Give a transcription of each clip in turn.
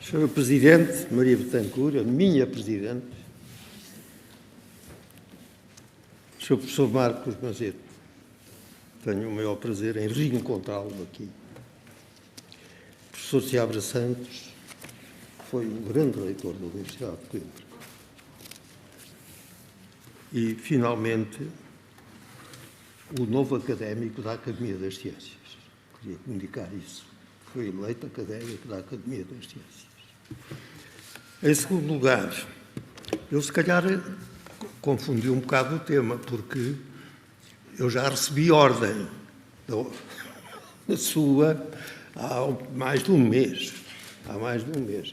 Sra. Presidente, Maria Betancourt, a minha Presidente, Sr. Professor Marcos Mazeto, tenho o maior prazer em reencontrá-lo aqui. Professor Seabra Santos foi um grande reitor da Universidade de Coimbra. E, finalmente, o novo académico da Academia das Ciências. Queria comunicar isso. Foi eleito académico da Academia das Ciências. Em segundo lugar, eu se calhar confundi um bocado o tema, porque eu já recebi ordem da sua há mais de um mês.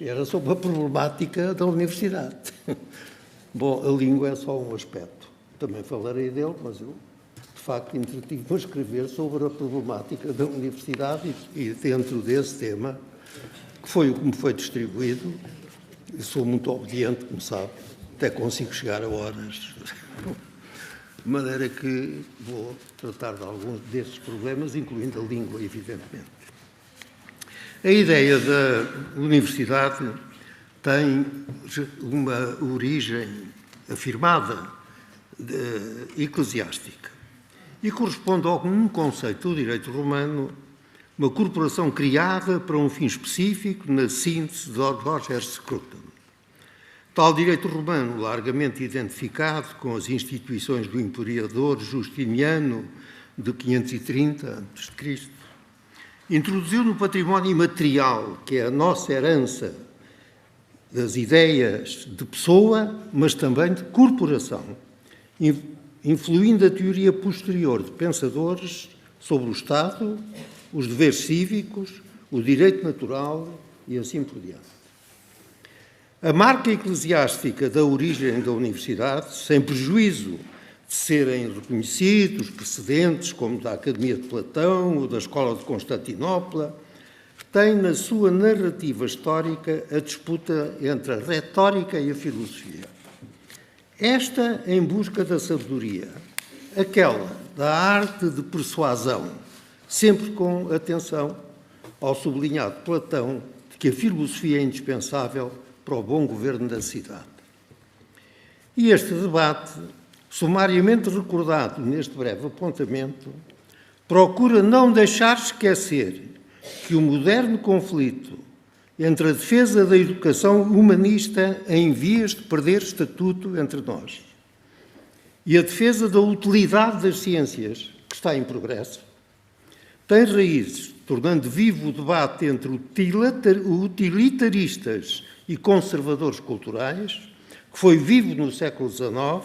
E era sobre a problemática da universidade. Bom, a língua é só um aspecto. Também falarei dele, mas eu, de facto, entretive-me a escrever sobre a problemática da universidade e dentro desse tema, que foi o que me foi distribuído. Eu sou muito obediente, como sabe, até consigo chegar a horas. De maneira que vou tratar de alguns desses problemas, incluindo a língua, evidentemente. A ideia da universidade tem uma origem afirmada eclesiástica e corresponde a um conceito do direito romano, uma corporação criada para um fim específico na síntese de Roger Scruton. Tal direito romano, largamente identificado com as instituições do imperador Justiniano de 530 a.C., introduziu no património imaterial, que é a nossa herança das ideias de pessoa, mas também de corporação, influindo a teoria posterior de pensadores sobre o Estado, os deveres cívicos, o direito natural e assim por diante. A marca eclesiástica da origem da universidade, sem prejuízo de serem reconhecidos precedentes como da Academia de Platão ou da Escola de Constantinopla, tem na sua narrativa histórica a disputa entre a retórica e a filosofia. Esta em busca da sabedoria, aquela da arte de persuasão, sempre com atenção ao sublinhado Platão de que a filosofia é indispensável para o bom governo da cidade. E este debate, sumariamente recordado neste breve apontamento, procura não deixar esquecer que o moderno conflito entre a defesa da educação humanista em vias de perder estatuto entre nós e a defesa da utilidade das ciências, que está em progresso, tem raízes, tornando vivo o debate entre utilitaristas e conservadores culturais, que foi vivo no século XIX,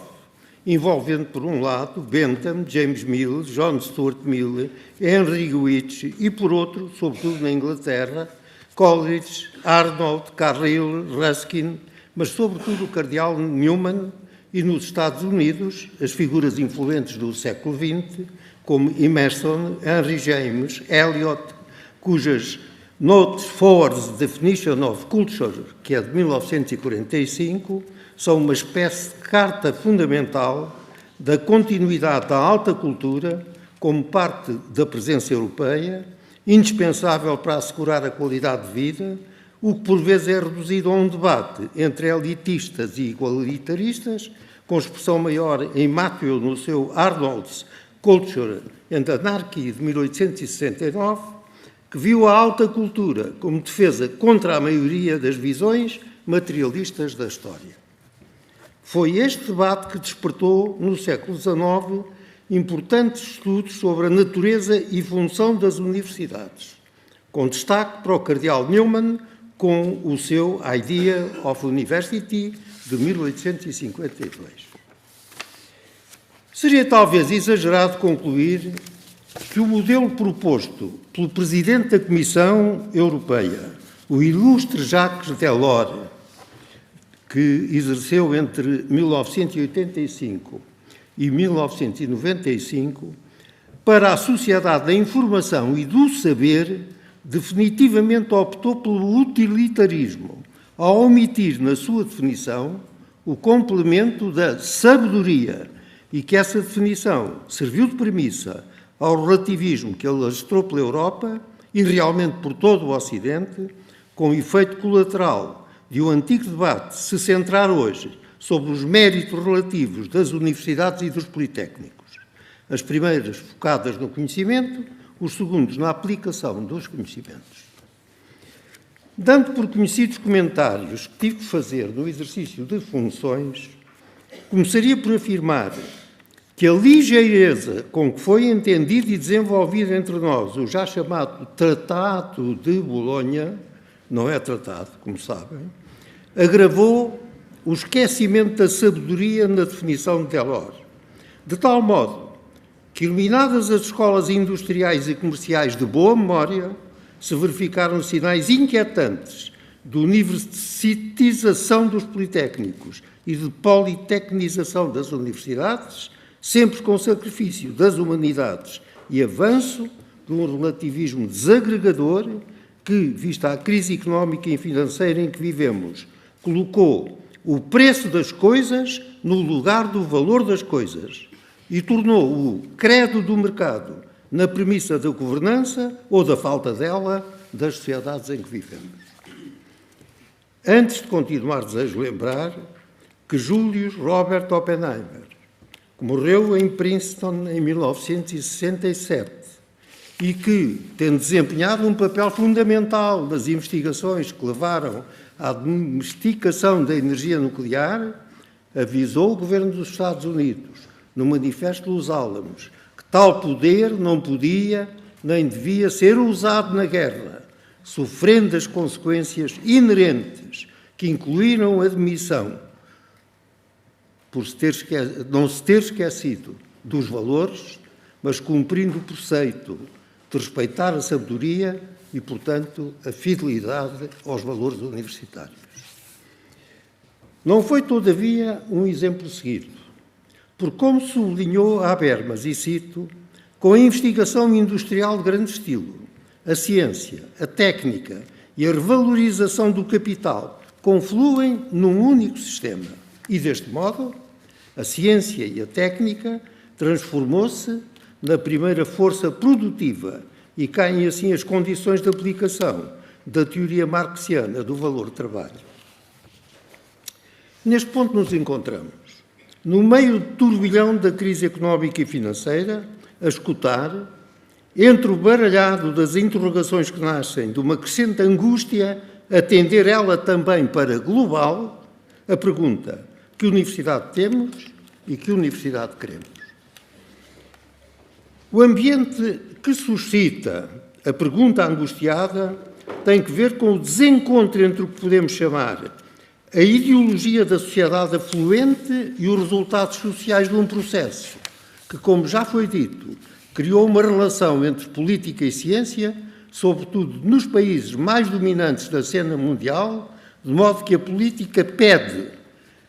envolvendo, por um lado, Bentham, James Mill, John Stuart Mill, Henry Witch e, por outro, sobretudo na Inglaterra, Coleridge, Arnold, Carlyle, Ruskin, mas, sobretudo, o cardeal Newman, e nos Estados Unidos, as figuras influentes do século XX, como Emerson, Henry James, Eliot, cujas Notes for the Definition of Culture, que é de 1945, são uma espécie de carta fundamental da continuidade da alta cultura como parte da presença europeia, indispensável para assegurar a qualidade de vida, o que por vezes é reduzido a um debate entre elitistas e igualitaristas, com expressão maior em Matthew no seu Arnold's Culture and Anarchy de 1869, que viu a alta cultura como defesa contra a maioria das visões materialistas da história. Foi este debate que despertou, no século XIX, importantes estudos sobre a natureza e função das universidades, com destaque para o cardeal Newman, com o seu Idea of University, de 1852. Seria talvez exagerado concluir que o modelo proposto pelo Presidente da Comissão Europeia, o ilustre Jacques Delors, que exerceu entre 1985 e 1995, para a sociedade da informação e do saber, definitivamente optou pelo utilitarismo, ao omitir na sua definição o complemento da sabedoria, e que essa definição serviu de premissa ao relativismo que alastrou pela Europa e realmente por todo o Ocidente, com efeito colateral de um antigo debate se centrar hoje sobre os méritos relativos das universidades e dos politécnicos. As primeiras focadas no conhecimento, os segundos na aplicação dos conhecimentos. Dando por conhecidos comentários que tive de fazer no exercício de funções, começaria por afirmar que a ligeireza com que foi entendido e desenvolvido entre nós o já chamado Tratado de Bolonha, não é tratado, como sabem, agravou o esquecimento da sabedoria na definição de Delors, de tal modo que, eliminadas as escolas industriais e comerciais de boa memória, se verificaram sinais inquietantes de universitização dos politécnicos e de politecnização das universidades, sempre com sacrifício das humanidades e avanço de um relativismo desagregador que, vista a crise económica e financeira em que vivemos, colocou o preço das coisas no lugar do valor das coisas e tornou o credo do mercado na premissa da governança ou da falta dela das sociedades em que vivemos. Antes de continuar, desejo lembrar que Julius Robert Oppenheimer, que morreu em Princeton em 1967 e que, tendo desempenhado um papel fundamental nas investigações que levaram à domesticação da energia nuclear, avisou o governo dos Estados Unidos, no Manifesto dos Álamos, que tal poder não podia nem devia ser usado na guerra, sofrendo as consequências inerentes que incluíram a admissão por não se ter esquecido dos valores, mas cumprindo o preceito de respeitar a sabedoria e, portanto, a fidelidade aos valores universitários. Não foi, todavia, um exemplo seguido, porque, como sublinhou Habermas, e cito, com a investigação industrial de grande estilo, a ciência, a técnica e a revalorização do capital confluem num único sistema e, deste modo, a ciência e a técnica transformou-se na primeira força produtiva e caem assim as condições de aplicação da teoria marxiana do valor do trabalho. Neste ponto nos encontramos, no meio do turbilhão da crise económica e financeira, a escutar, entre o baralhado das interrogações que nascem de uma crescente angústia, atender ela também para global, a pergunta: que universidade temos e que universidade queremos? O ambiente que suscita a pergunta angustiada tem que ver com o desencontro entre o que podemos chamar a ideologia da sociedade afluente e os resultados sociais de um processo que, como já foi dito, criou uma relação entre política e ciência, sobretudo nos países mais dominantes da cena mundial, de modo que a política pede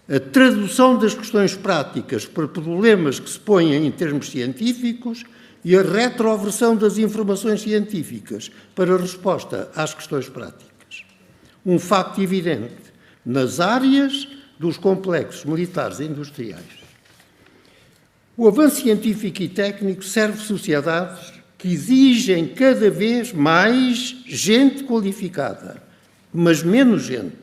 a tradução das questões práticas para problemas que se põem em termos científicos e a retroversão das informações científicas para a resposta às questões práticas. Um facto evidente nas áreas dos complexos militares e industriais. O avanço científico e técnico serve sociedades que exigem cada vez mais gente qualificada, mas menos gente,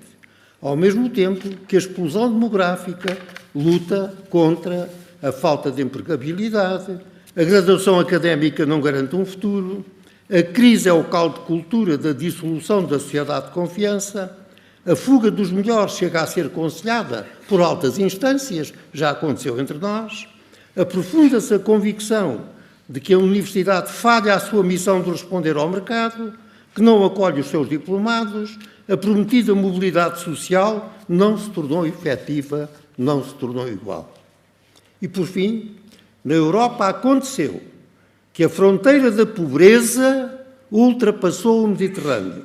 ao mesmo tempo que a explosão demográfica luta contra a falta de empregabilidade, a graduação académica não garante um futuro, a crise é o caldo de cultura da dissolução da sociedade de confiança, a fuga dos melhores chega a ser aconselhada por altas instâncias, já aconteceu entre nós, aprofunda-se a convicção de que a universidade falha a sua missão de responder ao mercado, que não acolhe os seus diplomados, a prometida mobilidade social não se tornou efetiva, não se tornou igual. E, por fim, na Europa aconteceu que a fronteira da pobreza ultrapassou o Mediterrâneo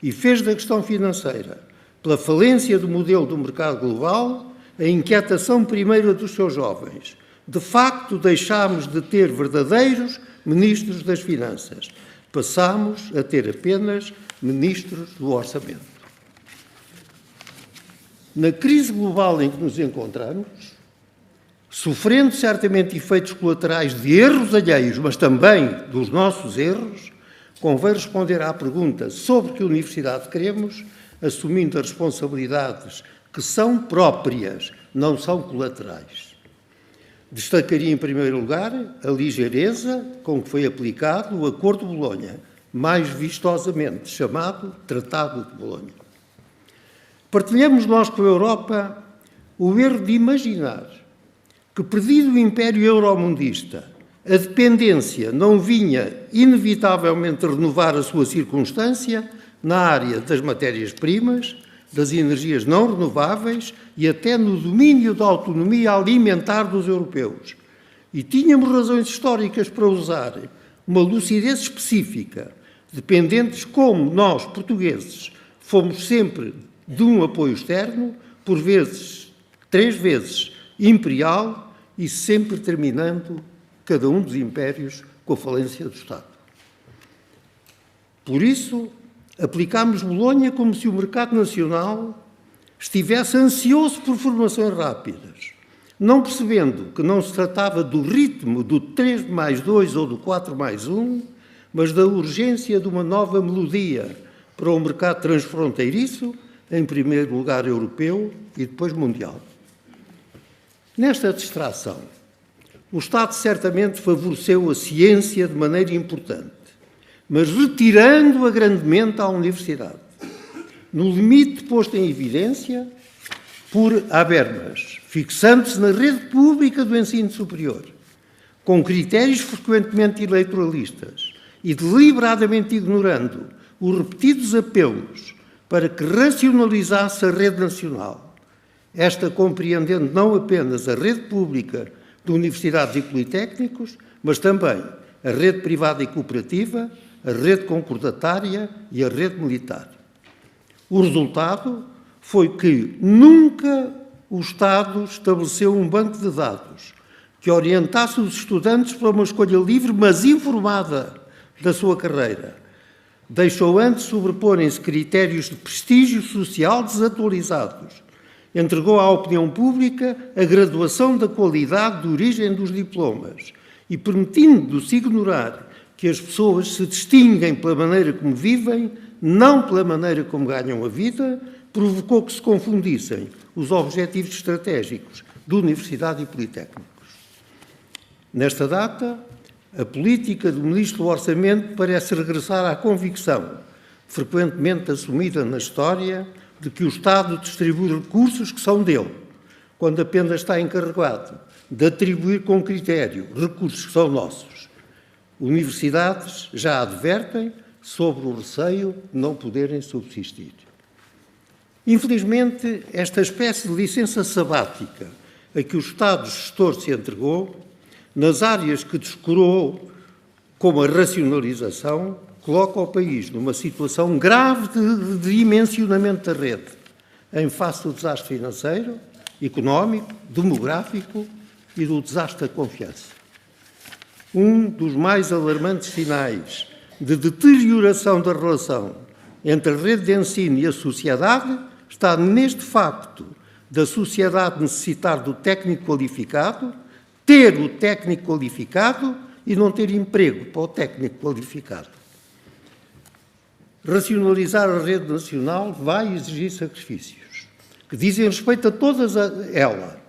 e fez da questão financeira, pela falência do modelo do mercado global, a inquietação primeira dos seus jovens. De facto, deixámos de ter verdadeiros ministros das finanças. Passámos a ter apenas ministros do orçamento. Na crise global em que nos encontramos, sofrendo certamente efeitos colaterais de erros alheios, mas também dos nossos erros, convém responder à pergunta sobre que universidade queremos, assumindo as responsabilidades que são próprias, não são colaterais. Destacaria, em primeiro lugar, a ligeireza com que foi aplicado o Acordo de Bolonha, mais vistosamente chamado Tratado de Bolonha. Partilhamos nós com a Europa o erro de imaginar que, perdido o Império Euromundista, a dependência não vinha inevitavelmente renovar a sua circunstância na área das matérias-primas, das energias não renováveis e até no domínio da autonomia alimentar dos europeus. E tínhamos razões históricas para usar uma lucidez específica, dependentes como nós, portugueses, fomos sempre de um apoio externo, por vezes, 3 vezes, imperial, e sempre terminando cada um dos impérios com a falência do Estado. Por isso, aplicámos Bolonha como se o mercado nacional estivesse ansioso por formações rápidas, não percebendo que não se tratava do ritmo do 3+2 ou do 4+1, mas da urgência de uma nova melodia para o mercado transfronteiriço, em primeiro lugar europeu e depois mundial. Nesta distração, o Estado certamente favoreceu a ciência de maneira importante, mas retirando-a grandemente à universidade, no limite posto em evidência por Habermas, fixando-se na rede pública do ensino superior, com critérios frequentemente eleitoralistas e deliberadamente ignorando os repetidos apelos para que racionalizasse a rede nacional, esta compreendendo não apenas a rede pública de universidades e politécnicos, mas também a rede privada e cooperativa, a rede concordatária e a rede militar. O resultado foi que nunca o Estado estabeleceu um banco de dados que orientasse os estudantes para uma escolha livre, mas informada da sua carreira. Deixou antes sobreporem-se critérios de prestígio social desatualizados. Entregou à opinião pública a graduação da qualidade de origem dos diplomas e, permitindo-se ignorar que as pessoas se distinguem pela maneira como vivem, não pela maneira como ganham a vida, provocou que se confundissem os objetivos estratégicos de universidade e politécnicos. Nesta data, a política do Ministro do Orçamento parece regressar à convicção, frequentemente assumida na história, de que o Estado distribui recursos que são dele, quando apenas está encarregado de atribuir com critério recursos que são nossos. Universidades já advertem sobre o receio de não poderem subsistir. Infelizmente, esta espécie de licença sabática a que o Estado gestor se entregou, nas áreas que descurou como a racionalização, coloca o país numa situação grave de dimensionamento da rede, em face do desastre financeiro, económico, demográfico e do desastre da confiança. Um dos mais alarmantes sinais de deterioração da relação entre a rede de ensino e a sociedade está neste facto da sociedade necessitar do técnico qualificado, ter o técnico qualificado e não ter emprego para o técnico qualificado. Racionalizar a rede nacional vai exigir sacrifícios, que dizem respeito a todas ela.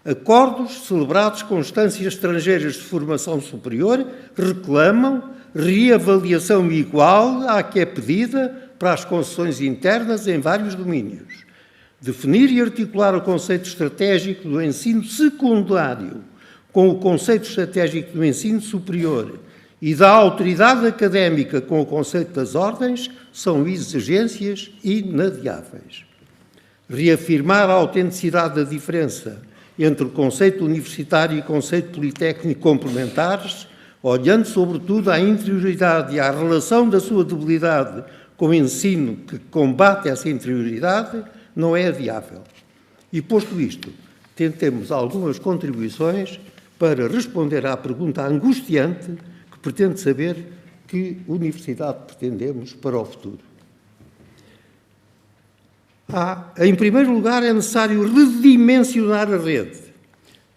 Acordos celebrados com instâncias estrangeiras de formação superior reclamam reavaliação igual à que é pedida para as concessões internas em vários domínios. Definir e articular o conceito estratégico do ensino secundário com o conceito estratégico do ensino superior e da autoridade académica com o conceito das ordens são exigências inadiáveis. Reafirmar a autenticidade da diferença entre o conceito universitário e o conceito politécnico complementares, olhando sobretudo à interioridade e à relação da sua debilidade com o ensino que combate essa interioridade, não é adiável. E posto isto, tentemos algumas contribuições para responder à pergunta angustiante que pretende saber que universidade pretendemos para o futuro. Em primeiro lugar, é necessário redimensionar a rede,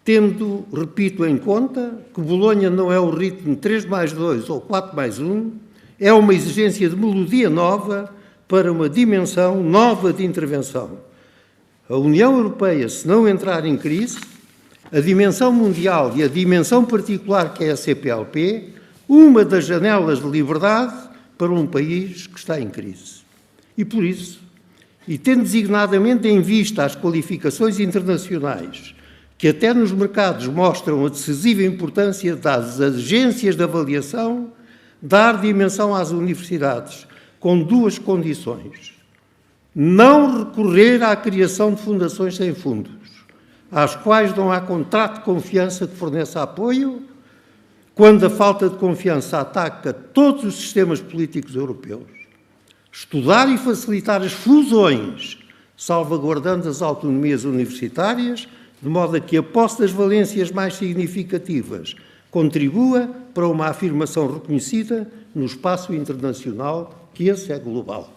tendo, repito, em conta que Bolonha não é o ritmo 3+2 ou 4+1 é uma exigência de melodia nova para uma dimensão nova de intervenção. A União Europeia, se não entrar em crise, a dimensão mundial e a dimensão particular que é a CPLP, uma das janelas de liberdade para um país que está em crise. E por isso, e tendo designadamente em vista as qualificações internacionais, que até nos mercados mostram a decisiva importância das agências de avaliação, dar dimensão às universidades, com duas condições. Não recorrer à criação de fundações sem fundos, às quais não há contrato de confiança que forneça apoio, quando a falta de confiança ataca todos os sistemas políticos europeus. Estudar e facilitar as fusões, salvaguardando as autonomias universitárias, de modo a que a posse das valências mais significativas contribua para uma afirmação reconhecida no espaço internacional, que esse é global.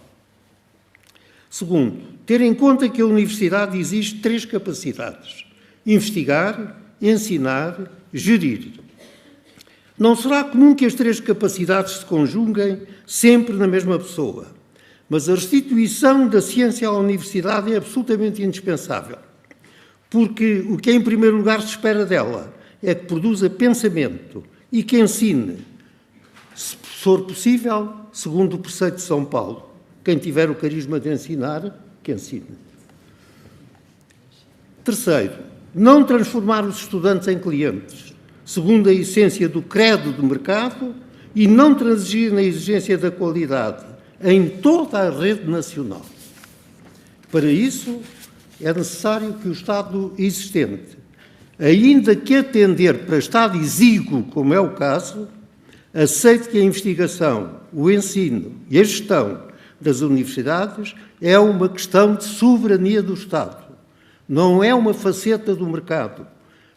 Segundo, ter em conta que a universidade exige 3 capacidades: investigar, ensinar, gerir. Não será comum que as 3 capacidades se conjuguem sempre na mesma pessoa, mas a restituição da ciência à universidade é absolutamente indispensável, porque o que em primeiro lugar se espera dela é que produza pensamento e que ensine, se for possível, segundo o preceito de São Paulo: quem tiver o carisma de ensinar, que ensine. Terceiro, não transformar os estudantes em clientes, segundo a essência do credo de mercado, e não transigir na exigência da qualidade em toda a rede nacional. Para isso, é necessário que o Estado existente, ainda que atender para Estado exíguo, como é o caso, aceite que a investigação, o ensino e a gestão das universidades é uma questão de soberania do Estado. Não é uma faceta do mercado,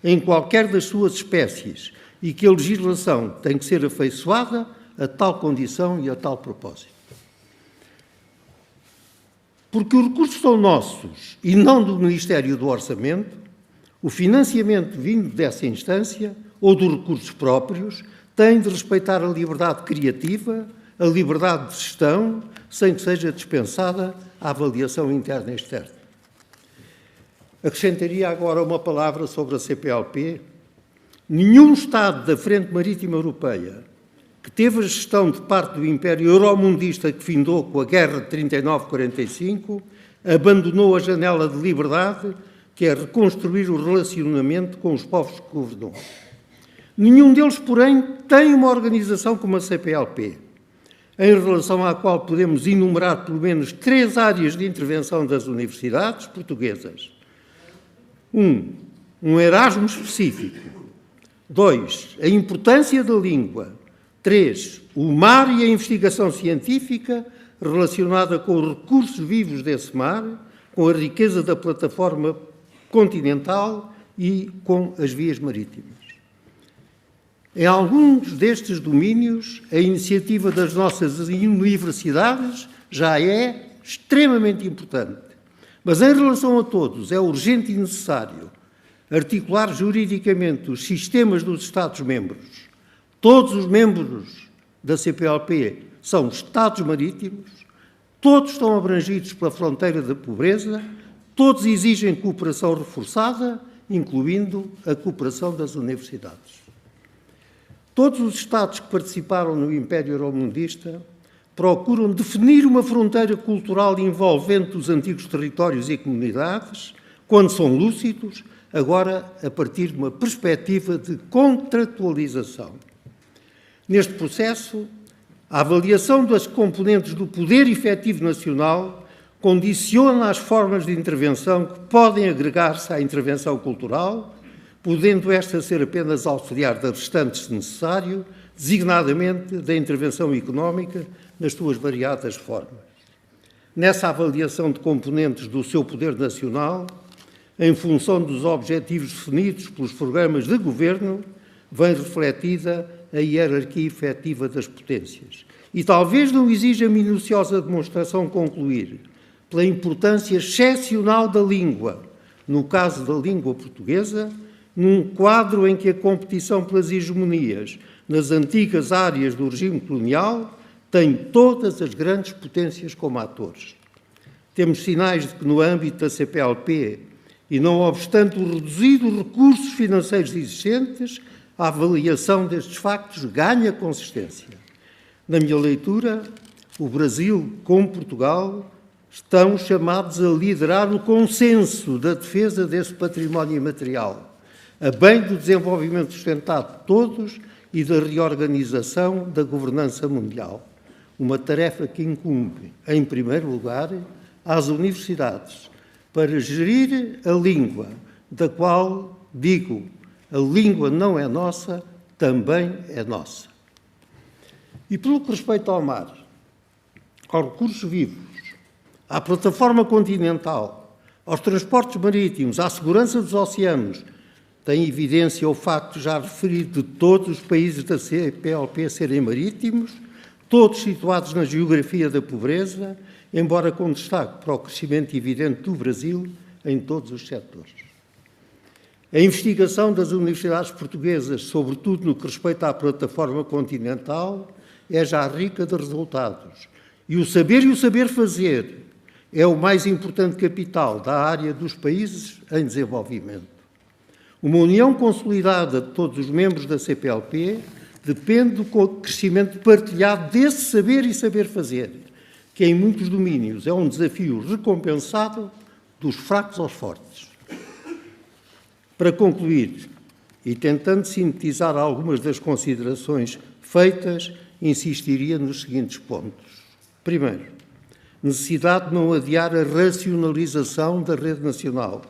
em qualquer das suas espécies, e que a legislação tem que ser afeiçoada a tal condição e a tal propósito. Porque os recursos são nossos e não do Ministério do Orçamento, o financiamento vindo dessa instância ou dos recursos próprios tem de respeitar a liberdade criativa, a liberdade de gestão, sem que seja dispensada a avaliação interna e externa. Acrescentaria agora uma palavra sobre a CPLP. Nenhum Estado da Frente Marítima Europeia que teve a gestão de parte do Império Euromundista que findou com a Guerra de 39-45 abandonou a janela de liberdade, que é reconstruir o relacionamento com os povos que governou. Nenhum deles, porém, tem uma organização como a CPLP, em relação à qual podemos enumerar pelo menos 3 áreas de intervenção das universidades portuguesas. Um Erasmus específico. 2, a importância da língua. 3, o mar e a investigação científica relacionada com os recursos vivos desse mar, com a riqueza da plataforma continental e com as vias marítimas. Em alguns destes domínios, a iniciativa das nossas universidades já é extremamente importante. Mas, em relação a todos, é urgente e necessário articular juridicamente os sistemas dos Estados-membros. Todos os membros da CPLP são Estados marítimos, todos estão abrangidos pela fronteira da pobreza, todos exigem cooperação reforçada, incluindo a cooperação das universidades. Todos os Estados que participaram no Império Euromundista procuram definir uma fronteira cultural envolvente os antigos territórios e comunidades, quando são lúcidos, agora a partir de uma perspectiva de contratualização. Neste processo, a avaliação das componentes do poder efetivo nacional condiciona as formas de intervenção que podem agregar-se à intervenção cultural, podendo esta ser apenas auxiliar das restantes, se necessário, designadamente da intervenção económica nas suas variadas formas. Nessa avaliação de componentes do seu poder nacional, em função dos objetivos definidos pelos programas de governo, vem refletida a hierarquia efetiva das potências. E talvez não exija minuciosa demonstração concluir, pela importância excepcional da língua, no caso da língua portuguesa, num quadro em que a competição pelas hegemonias nas antigas áreas do regime colonial tem todas as grandes potências como atores. Temos sinais de que, no âmbito da CPLP, e não obstante os reduzidos recursos financeiros existentes, a avaliação destes factos ganha consistência. Na minha leitura, o Brasil, como Portugal, estão chamados a liderar o consenso da defesa desse património imaterial, a bem do desenvolvimento sustentado de todos e da reorganização da governança mundial. Uma tarefa que incumbe, em primeiro lugar, às universidades, para gerir a língua, da qual, digo, a língua não é nossa, também é nossa. E pelo que respeita ao mar, aos recursos vivos, à plataforma continental, aos transportes marítimos, à segurança dos oceanos, tem evidência o facto já referido de todos os países da CPLP serem marítimos, todos situados na geografia da pobreza, embora com destaque para o crescimento evidente do Brasil em todos os setores. A investigação das universidades portuguesas, sobretudo no que respeita à plataforma continental, é já rica de resultados. E o saber fazer é o mais importante capital da área dos países em desenvolvimento. Uma união consolidada de todos os membros da CPLP depende do crescimento partilhado desse saber e saber fazer, que em muitos domínios é um desafio recompensado dos fracos aos fortes. Para concluir, e tentando sintetizar algumas das considerações feitas, insistiria nos seguintes pontos. Primeiro, necessidade de não adiar a racionalização da rede nacional,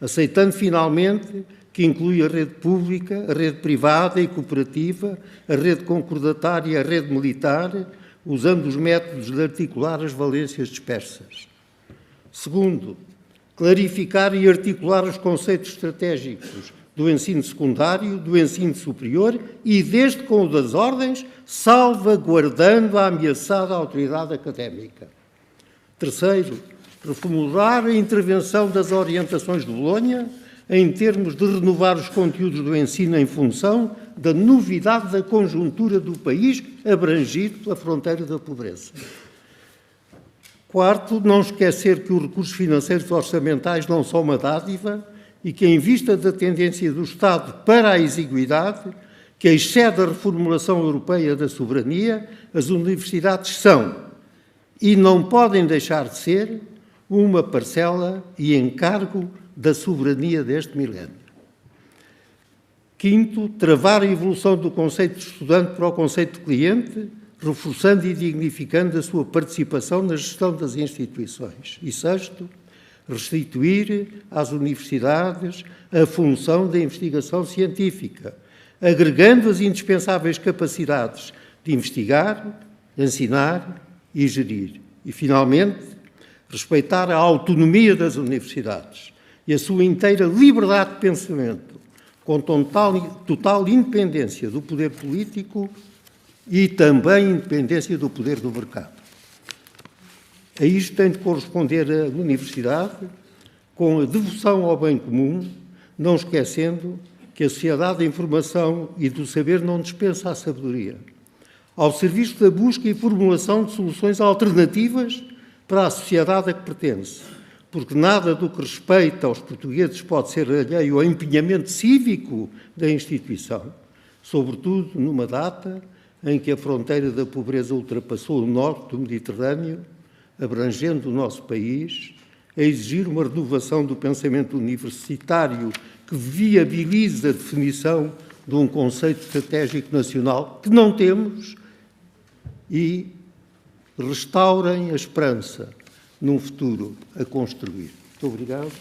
aceitando finalmente que inclui a rede pública, a rede privada e cooperativa, a rede concordatária e a rede militar, usando os métodos de articular as valências dispersas. Segundo, clarificar e articular os conceitos estratégicos do ensino secundário, do ensino superior e, desde com o das ordens, salvaguardando a ameaçada autoridade académica. Terceiro, reformular a intervenção das orientações de Bolonha em termos de renovar os conteúdos do ensino em função da novidade da conjuntura do país abrangido pela fronteira da pobreza. Quarto, não esquecer que os recursos financeiros orçamentais não são uma dádiva e que, em vista da tendência do Estado para a exiguidade, que excede a reformulação europeia da soberania, as universidades são e não podem deixar de ser uma parcela e encargo da soberania deste milénio. Quinto, travar a evolução do conceito de estudante para o conceito de cliente, reforçando e dignificando a sua participação na gestão das instituições. E sexto, restituir às universidades a função da investigação científica, agregando as indispensáveis capacidades de investigar, ensinar e gerir. E, finalmente, respeitar a autonomia das universidades e a sua inteira liberdade de pensamento, com total independência do poder político e também independência do poder do mercado. A isto tem de corresponder a universidade com a devoção ao bem comum, não esquecendo que a sociedade da informação e do saber não dispensa a sabedoria, ao serviço da busca e formulação de soluções alternativas para a sociedade a que pertence, porque nada do que respeita aos portugueses pode ser alheio ao empenhamento cívico da instituição, sobretudo numa data em que a fronteira da pobreza ultrapassou o norte do Mediterrâneo, abrangendo o nosso país, a exigir uma renovação do pensamento universitário que viabilize a definição de um conceito estratégico nacional que não temos e restaurem a esperança num futuro a construir. Muito obrigado.